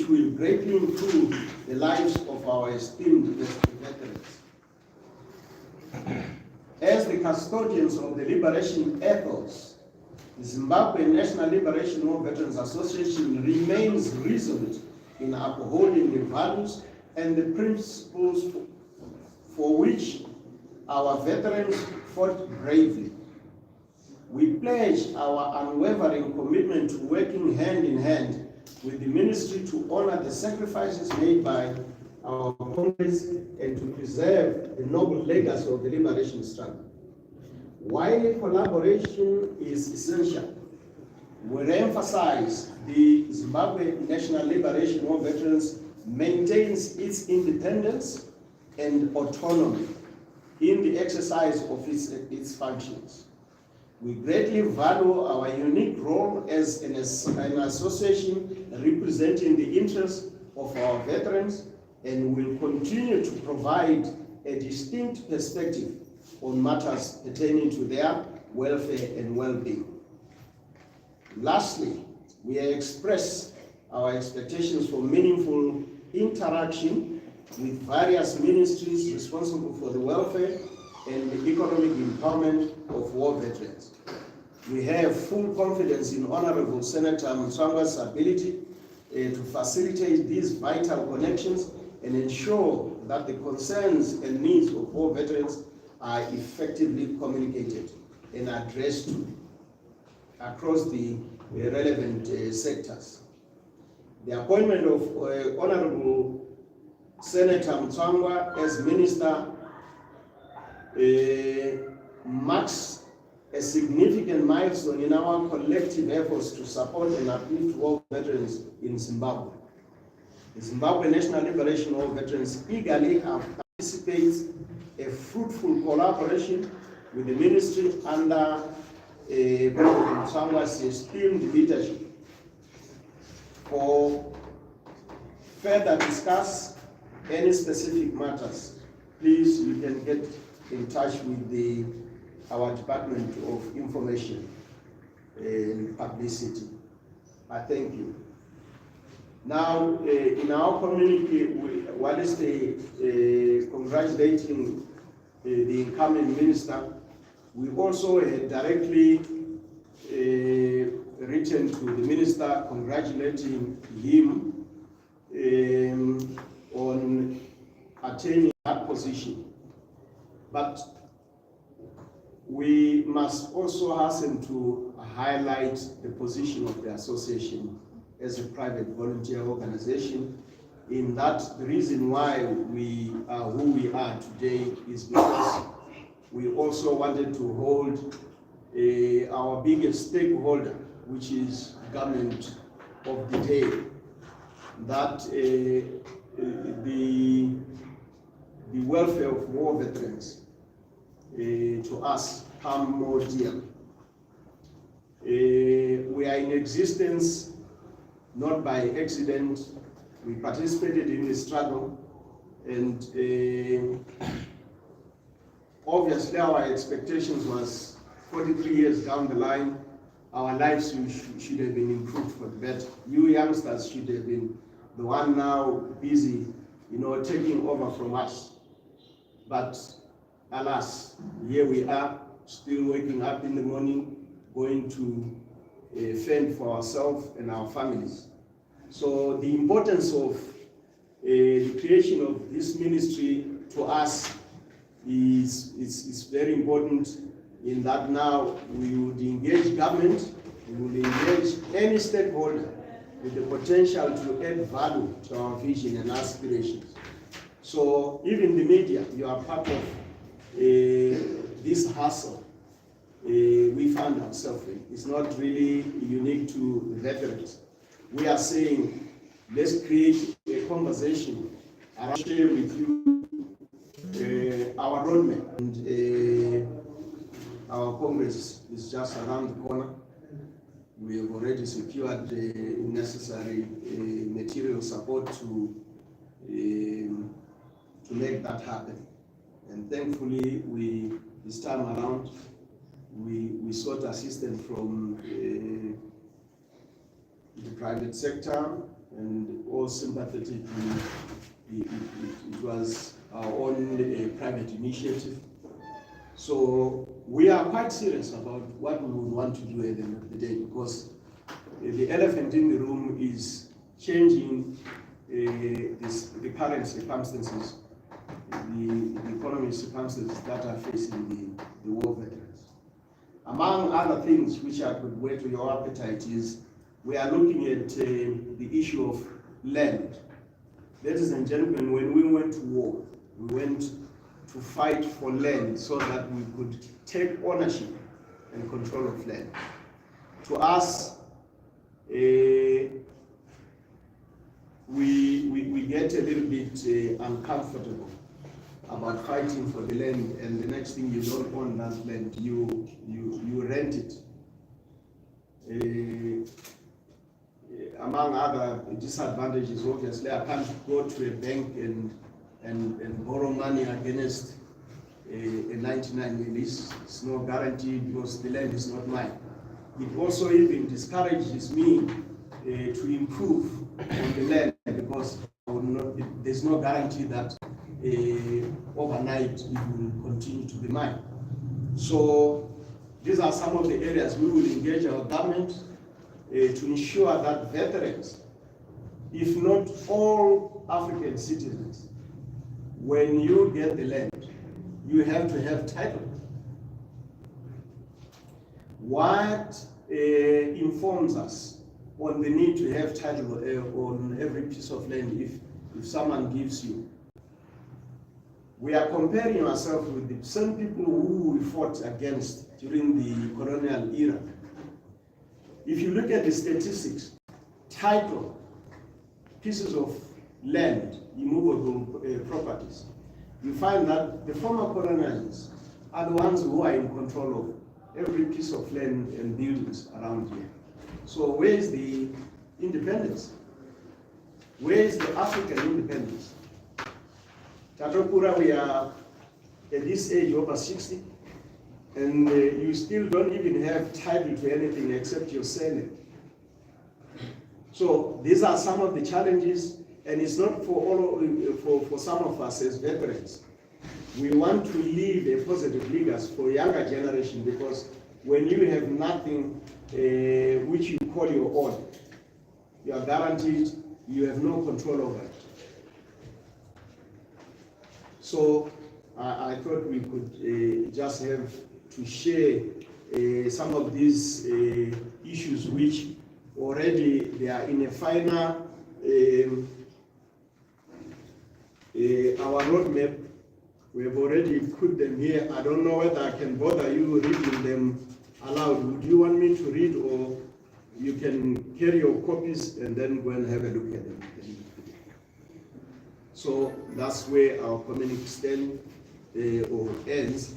which will greatly improve the lives of our esteemed veterans. As the custodians of the liberation ethos, the Zimbabwe National Liberation War Veterans Association remains resolute in upholding the values and the principles for which our veterans fought bravely. We pledge our unwavering commitment to working hand in hand with the ministry to honor the sacrifices made by our comrades and to preserve the noble legacy of the liberation struggle. While collaboration is essential, we emphasize the Zimbabwe National Liberation War Veterans maintains its independence and autonomy in the exercise of its functions. We greatly value our unique role as an association representing the interests of our veterans, and will continue to provide a distinct perspective on matters pertaining to their welfare and well-being. Lastly, we express our expectations for meaningful interaction with various ministries responsible for the welfare and the economic empowerment of war veterans. We have full confidence in Honorable Senator Mutsvangwa's ability to facilitate these vital connections and ensure that the concerns and needs of war veterans are effectively communicated and addressed across the relevant sectors. The appointment of Honorable Senator Mutsvangwa as Minister marks a significant milestone in our collective efforts to support and uplift war veterans in Zimbabwe. The Zimbabwe National Liberation War Veterans eagerly anticipates a fruitful collaboration with the ministry under President Mutsvangwa's esteemed leadership. For further discuss any specific matters, please, you can get in touch with our Department of Information and Publicity. I thank you. Now, in our community, while congratulating the incoming minister, we also directly written to the minister congratulating him on attaining that position. But we must also hasten to highlight the position of the association as a private volunteer organization, in that the reason why we are who we are today is because we also wanted to hold our biggest stakeholder, which is government of the day, that the welfare of war veterans to us come more dear. We are in existence not by accident. We participated in the struggle, and obviously our expectations was 43 years down the line, our lives should have been improved for the better. You youngsters should have been the one now busy, taking over from us. But alas, here we are, still waking up in the morning, going to fend for ourselves and our families. So the importance of the creation of this ministry to us is very important, in that now we would engage government, we would engage any stakeholder with the potential to add value to our vision and aspirations. So even the media, you are part of this hustle we find ourselves in. It's not really unique to veterans. We are saying, let's create a conversation around, share with you our roadmap. And our Congress is just around the corner. We have already secured the necessary material support to make that happen. And thankfully, this time around, we sought assistance from the private sector and also so sympathetic. It was our own private initiative. So we are quite serious about what we would want to do at the end of the day, because the elephant in the room is changing the current circumstances, the economic circumstances that are facing the war veterans. Among other things which I could weigh to your appetite is we are looking at the issue of land. Ladies and gentlemen, when we went to war, we went to fight for land so that we could take ownership and control of land. To us, we get a little bit uncomfortable about fighting for the land, and the next thing, you don't own that land, you rent it. Among other disadvantages, obviously, I can't go to a bank and borrow money against a 99 lease. It's no guarantee because the land is not mine. It also even discourages me to improve on the land because there's no guarantee that overnight it will continue to be mine. So these are some of the areas we will engage our government to ensure that veterans, if not all African citizens, when you get the land, you have to have title. What informs us on the need to have title on every piece of land if someone gives you? We are comparing ourselves with the same people who we fought against during the colonial era. If you look at the statistics, title, pieces of land, immovable properties, you find that the former colonizers are the ones who are in control of every piece of land and buildings around here. So where is the independence? Where is the African independence? Tatopura, we are at this age over 60, and you still don't even have title to anything except your surname. So these are some of the challenges, and it's not for for some of us as veterans. We want to leave a positive legacy for younger generation, because when you have nothing which you call your own, you are guaranteed you have no control over it. So I thought we could just have to share some of these issues which already they are in a final, our roadmap. We have already put them here. I don't know whether I can bother you reading them aloud. Would you want me to read, or you can carry your copies and then go and have a look at them? So that's where our communique stands or ends.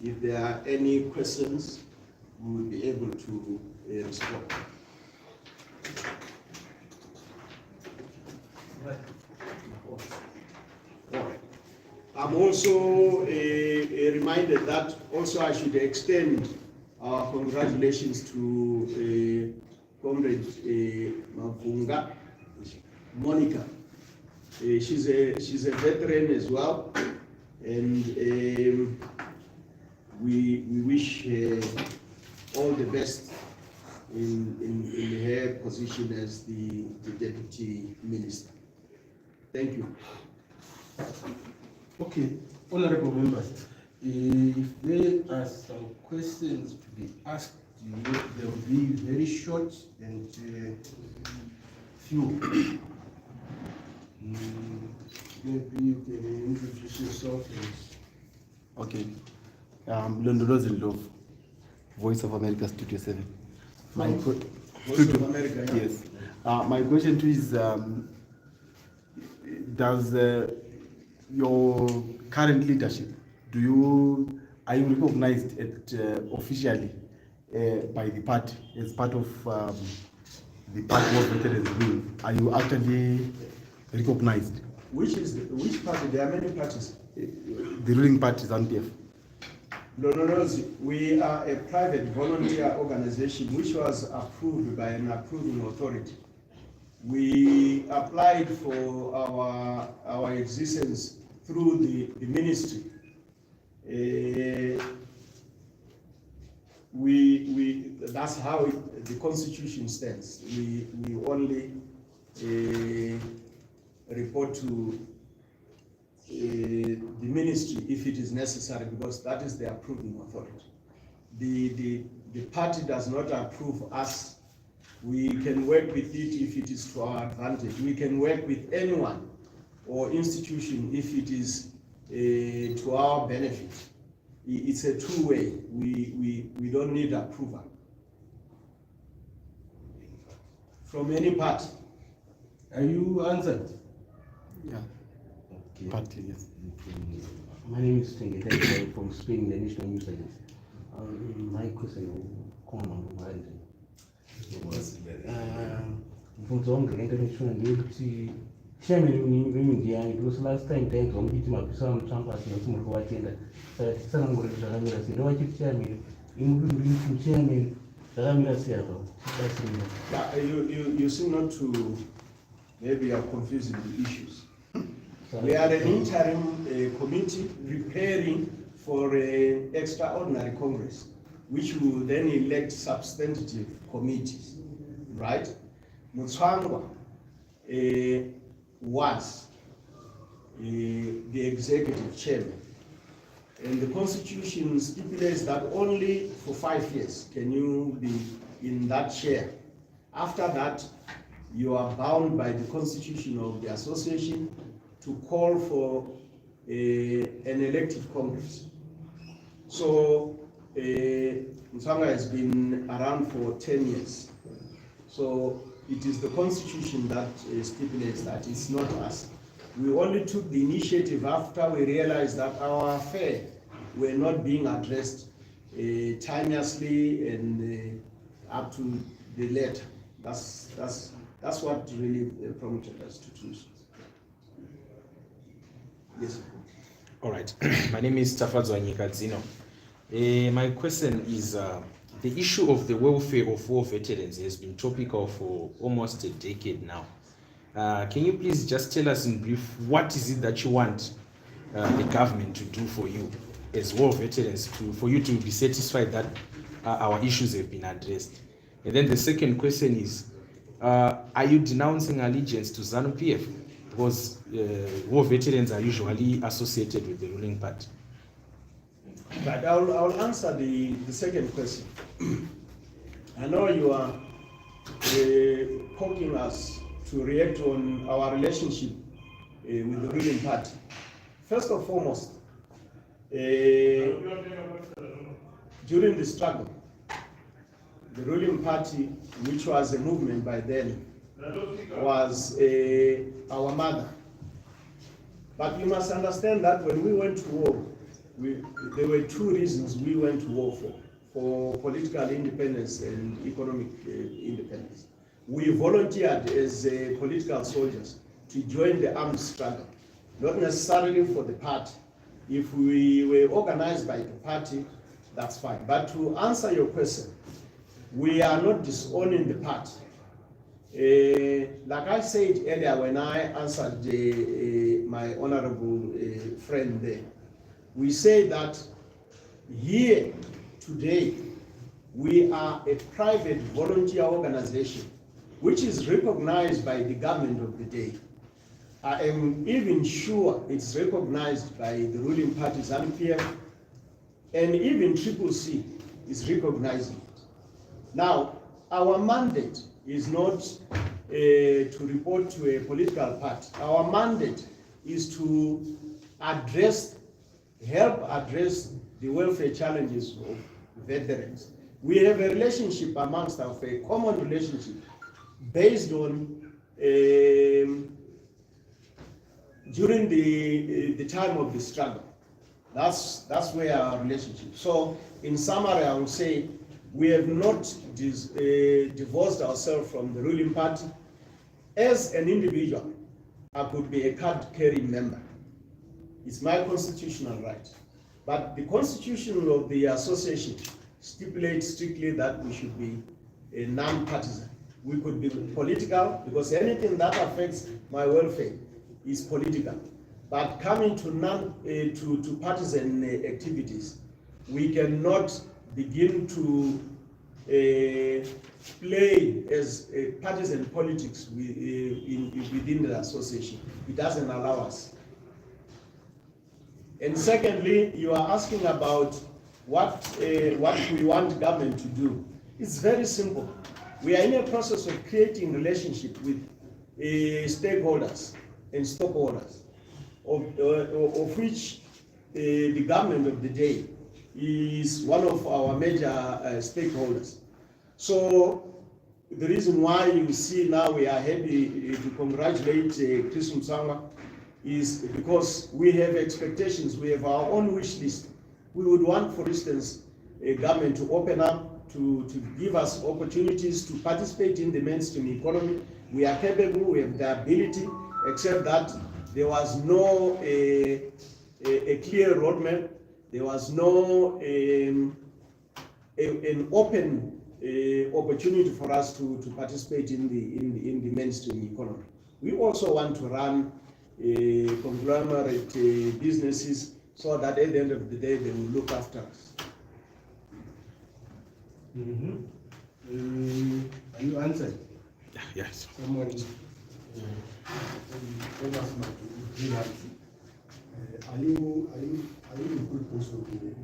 If there are any questions, we will be able to respond. I'm also reminded that also I should extend our congratulations to Comrade Mnangagwa, Monica. She's a veteran as well, and we wish her all the best in her position as the Deputy Minister. Thank you. Okay, honorable members, if there are some questions to be asked, they will be very short and few. Maybe you can introduce yourself. Okay, Londoloz Love, Voice of America, Studio 7. Voice of America, yeah. Yes. My question to you is, does your current leadership, are you recognized officially by the party as part of the party of veterans wing? Are you actually recognized? Which party? There are many parties. The ruling party is NPF. No, we are a private volunteer organization which was approved by an approving authority. We applied for our existence through the ministry. That's how the constitution stands. We only report to the ministry if it is necessary, because that is the approving authority. The party does not approve us. We can work with it if it is to our advantage. We can work with anyone or institution if it is to our benefit. It's a two-way. We don't need approval from any party. Are you answered? Yeah. Okay. Party, yes. My name is Mnangagwa from Spain, the National News Agency. My question is Mutsvangwa international ndekuti chairman weMindiani, because last time tainzwa muchiti mabhiso aMutrump asina kuti muri kuvatenda, saka tisangangoreti zvakamira sei. Ndovachiti chairman imudundu chairman zvakamira sei apa? You seem not to, maybe you are confusing the issues. We are an interim committee preparing for an extraordinary Congress, which will then elect substantive committees, right? Mutsvangwa was the executive chairman, and the constitution stipulates that only for 5 years can you be in that chair. After that, you are bound by the constitution of the association to call for an elective Congress. So Mutsvangwa has been around for 10 years. So it is the constitution that stipulates that, it's not us. We only took the initiative after we realized that our affairs were not being addressed timelessly and up to the letter. That's what really prompted us to choose. Yes. All right. My name is Mutsvangwa. My question is, the issue of the welfare of war veterans has been topical for almost a decade now. Can you please just tell us in brief, what is it that you want the government to do for you as war veterans, for you to be satisfied that our issues have been addressed? And then the second question is, are you denouncing allegiance to ZANU-PF? Because war veterans are usually associated with the ruling party. But I'll answer the second question. I know you are poking us to react on our relationship with the ruling party. First and foremost, during the struggle, the ruling party, which was a movement by then, was our mother. But you must understand that when we went to war, there were two reasons we went to war for political independence and economic independence. We volunteered as political soldiers to join the armed struggle, not necessarily for the party. If we were organized by the party, that's fine. But to answer your question, we are not disowning the party. Like I said earlier when I answered my honorable friend there, we say that here today we are a private volunteer organization which is recognized by the government of the day. I am even sure it's recognized by the ruling party ZANU-PF, and even CCC is recognizing it. Now, our mandate is not to report to a political party. Our mandate is to help address the welfare challenges of veterans. We have a relationship amongst us, a common relationship based on during the time of the struggle. That's where our relationship. So in summary, I would say we have not divorced ourselves from the ruling party. As an individual, I could be a card-carrying member. It's my constitutional right. But the constitution of the association stipulates strictly that we should be a non-partisan. We could be political, because anything that affects my welfare is political. But coming to partisan activities, we cannot begin to play as partisan politics within the association. It doesn't allow us. And secondly, you are asking about what we want government to do. It's very simple. We are in a process of creating relationship with stakeholders and stockholders, of which the government of the day is one of our major stakeholders. So the reason why you see now we are happy to congratulate Chris Mutsvangwa is because we have expectations, we have our own wish list. We would want, for instance, a government to open up, to give us opportunities to participate in the mainstream economy. We are capable, we have the ability, except that there was no a clear roadmap. There was no an open opportunity for us to participate in the mainstream economy. We also want to run conglomerate businesses so that at the end of the day they will look after us. Are you answered? Yes. Someone. Are you in good post with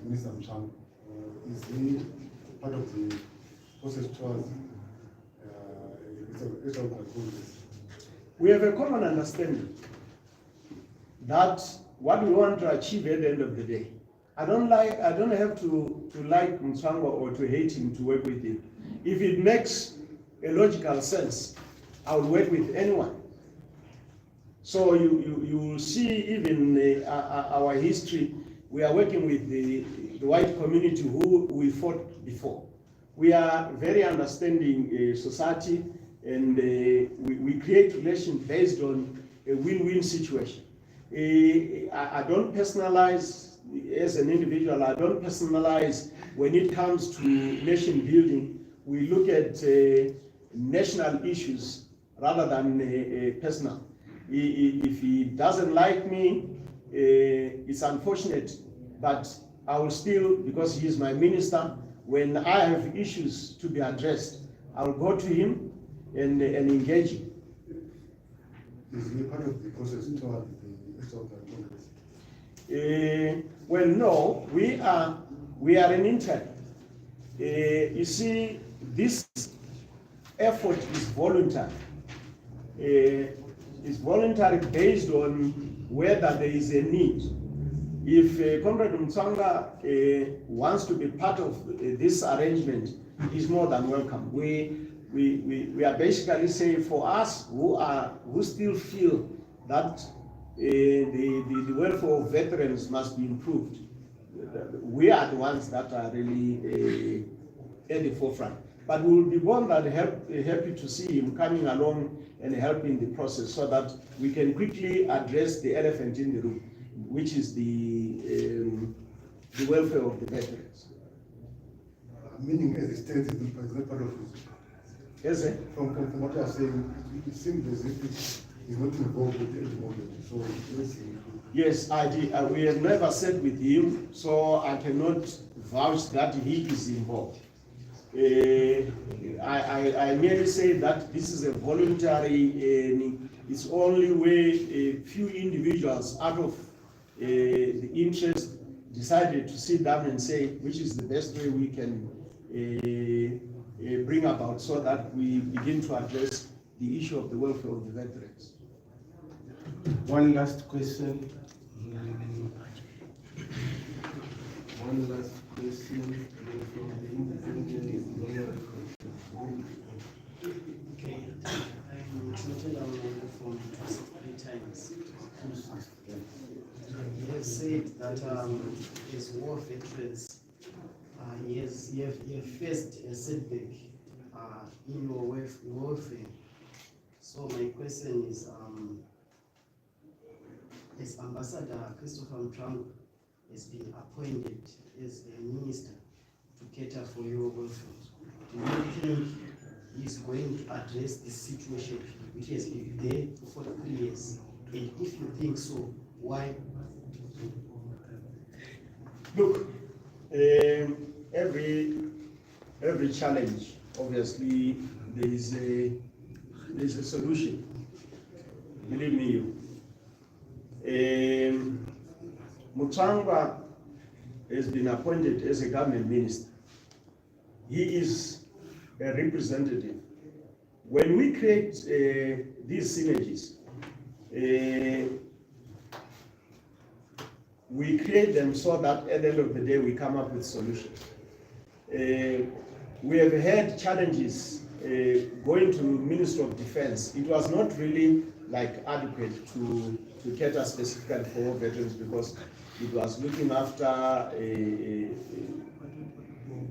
Minister Mnangagwa? Is he part of the process towards progress? We have a common understanding that what we want to achieve at the end of the day. I don't have to like Mutsvangwa or to hate him to work with him. If it makes a logical sense, I will work with anyone. So you will see even our history, we are working with the white community who we fought before. We are very understanding society, and we create relations based on a win-win situation. I don't personalize as an individual, I don't personalize when it comes to nation building. We look at national issues rather than personal. If he doesn't like me, it's unfortunate, but I will still, because he is my minister, when I have issues to be addressed, I will go to him and engage him. Is he part of the process toward the external progress? Well, no, we are an intern. You see, this effort is voluntary. It's voluntary based on whether there is a need. If Comrade Mutsvangwa wants to be part of this arrangement, he's more than welcome. We are basically saying for us who still feel that the welfare of veterans must be improved, we are the ones that are really at the forefront. But we will be more than happy to see him coming along and helping the process so that we can quickly address the elephant in the room, which is the welfare of the veterans. Meaning as it stands, is not part of it. Yes, sir? From what you are saying, it seems as if he's not involved with it at the moment. So yes, I did. We have never sat with him, so I cannot vouch that he is involved. I merely say that this is a voluntary, it's only where a few individuals out of the interest decided to sit down and say which is the best way we can bring about so that we begin to address the issue of the welfare of the veterans. One last question. One last question from the independent. Okay, I'm Mnangagwa from 3 times. He has said that as war veterans, you have faced a setback in your welfare. So my question is, as Ambassador Christopher Mnangagwa has been appointed as a minister to cater for your welfare, do you think is going to address the situation which has been there for 3 years? And if you think so, why? Look, every challenge, obviously, there is a solution. Believe me. Mutsvangwa has been appointed as a government minister. He is a representative. When we create these synergies, we create them so that at the end of the day we come up with solutions. We have had challenges going to Ministry of Defense. It was not really like adequate to cater specifically for war veterans because it was looking after the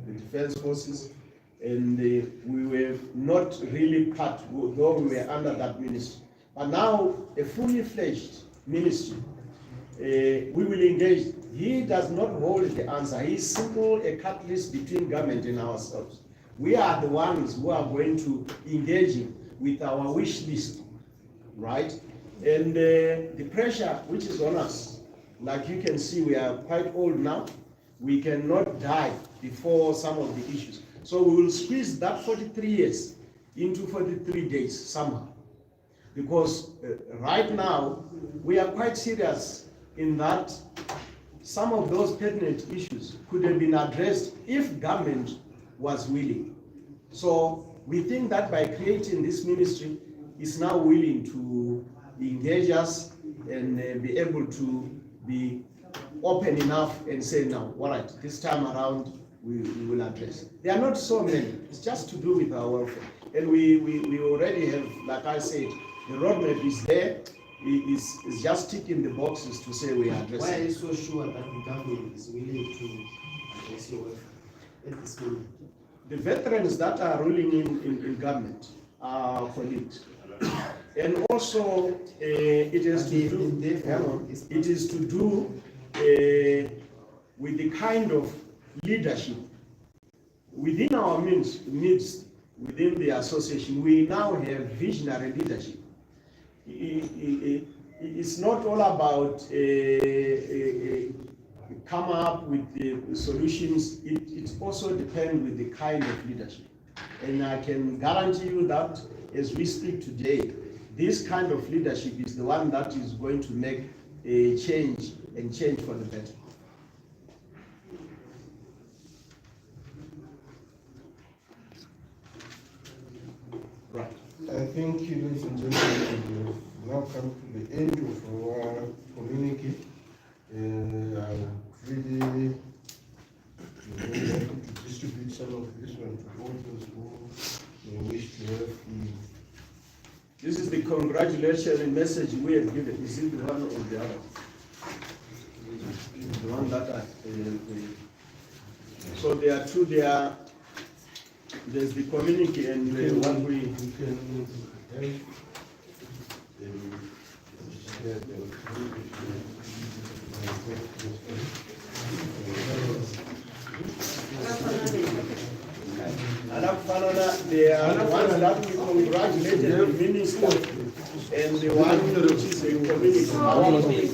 defense forces, and we were not really part, though we were under that ministry. But now, a fully fledged ministry, we will engage. He does not hold the answer. He is simply a catalyst between government and ourselves. We are the ones who are going to engage him with our wish list, right? And the pressure which is on us, like you can see, we are quite old now. We cannot die before some of the issues. So we will squeeze that 43 years into 43 days somehow. Because right now, we are quite serious in that some of those pertinent issues could have been addressed if government was willing. So we think that by creating this ministry, is now willing to engage us and be able to be open enough and say, now, all right, this time around, we will address. There are not so many. It's just to do with our welfare. And we already have, like I said, the roadmap is there. It's just ticking the boxes to say we are addressing. Why are you so sure that the government is willing to address your welfare at this moment? The veterans that are ruling in government are colleagues. And also, it is to do with the kind of leadership within our midst, within the association. We now have visionary leadership. It's not all about come up with the solutions. It also depends with the kind of leadership. And I can guarantee you that as we speak today, this kind of leadership is the one that is going to make a change and change for the better. Right. I think, ladies and gentlemen, we have now come to the end of our communique. I would really like to distribute some of this one to all those who wish to have. This is the congratulatory message we have given. Is it the one or the other? The one that so there are two there. There's the community and what we can there are the ones that we congratulated the minister and the one which is the community.